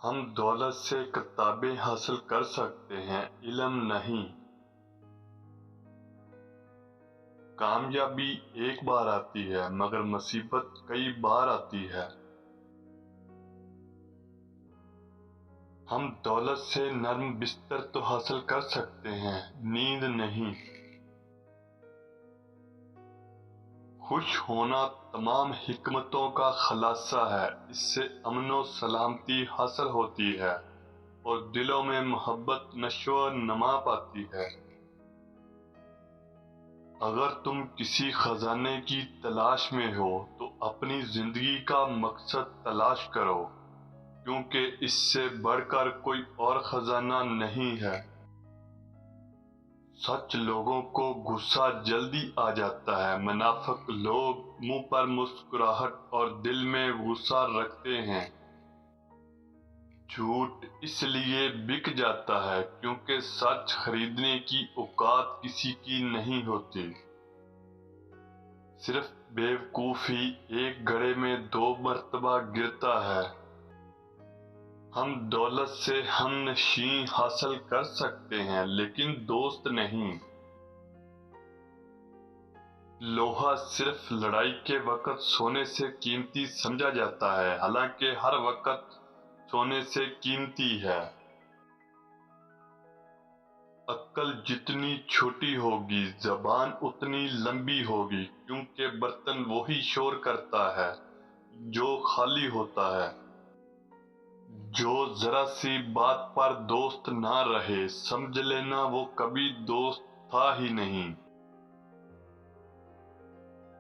ہم دولت سے کتابیں حاصل کر سکتے ہیں، علم نہیں۔ کامیابی ایک بار آتی ہے مگر مصیبت کئی بار آتی ہے۔ ہم دولت سے نرم بستر تو حاصل کر سکتے ہیں، نیند نہیں۔ خوش ہونا تمام حکمتوں کا خلاصہ ہے، اس سے امن و سلامتی حاصل ہوتی ہے اور دلوں میں محبت نشو و نما پاتی ہے۔ اگر تم کسی خزانے کی تلاش میں ہو تو اپنی زندگی کا مقصد تلاش کرو، کیونکہ اس سے بڑھ کر کوئی اور خزانہ نہیں ہے۔ سچ لوگوں کو غصہ جلدی آ جاتا ہے، منافق لوگ منہ پر مسکراہٹ اور دل میں غصہ رکھتے ہیں۔ جھوٹ اس لیے بک جاتا ہے کیونکہ سچ خریدنے کی اوقات کسی کی نہیں ہوتی۔ صرف بیوقوف ہی ایک گھڑے میں 2 مرتبہ گرتا ہے۔ ہم دولت سے ہم نشیں حاصل کر سکتے ہیں لیکن دوست نہیں۔ لوہا صرف لڑائی کے وقت سونے سے قیمتی سمجھا جاتا ہے، حالانکہ ہر وقت سونے سے قیمتی ہے۔ عقل جتنی چھوٹی ہوگی زبان اتنی لمبی ہوگی، کیونکہ برتن وہی شور کرتا ہے جو خالی ہوتا ہے۔ جو ذرا سی بات پر دوست نہ رہے، سمجھ لینا وہ کبھی دوست تھا ہی نہیں۔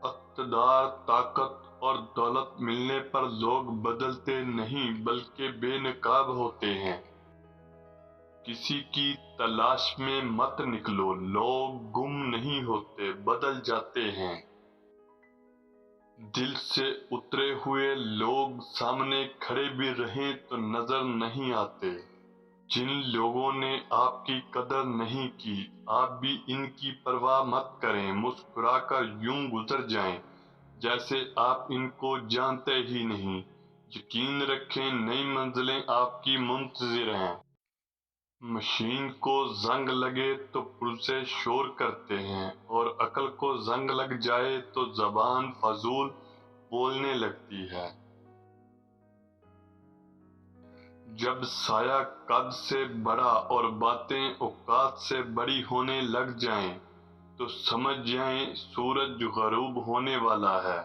اقتدار، طاقت اور دولت ملنے پر لوگ بدلتے نہیں بلکہ بے نقاب ہوتے ہیں۔ کسی کی تلاش میں مت نکلو، لوگ گم نہیں ہوتے، بدل جاتے ہیں۔ دل سے اترے ہوئے لوگ سامنے کھڑے بھی رہیں تو نظر نہیں آتے۔ جن لوگوں نے آپ کی قدر نہیں کی، آپ بھی ان کی پرواہ مت کریں، مسکرا کر یوں گزر جائیں جیسے آپ ان کو جانتے ہی نہیں۔ یقین رکھیں نئی منزلیں آپ کی منتظر ہیں۔ مشین کو زنگ لگے تو پرزے شور کرتے ہیں اور عقل کو زنگ لگ جائے تو زبان فضول بولنے لگتی ہے۔ جب سایہ قد سے بڑا اور باتیں اوقات سے بڑی ہونے لگ جائیں تو سمجھ جائیں سورج غروب ہونے والا ہے۔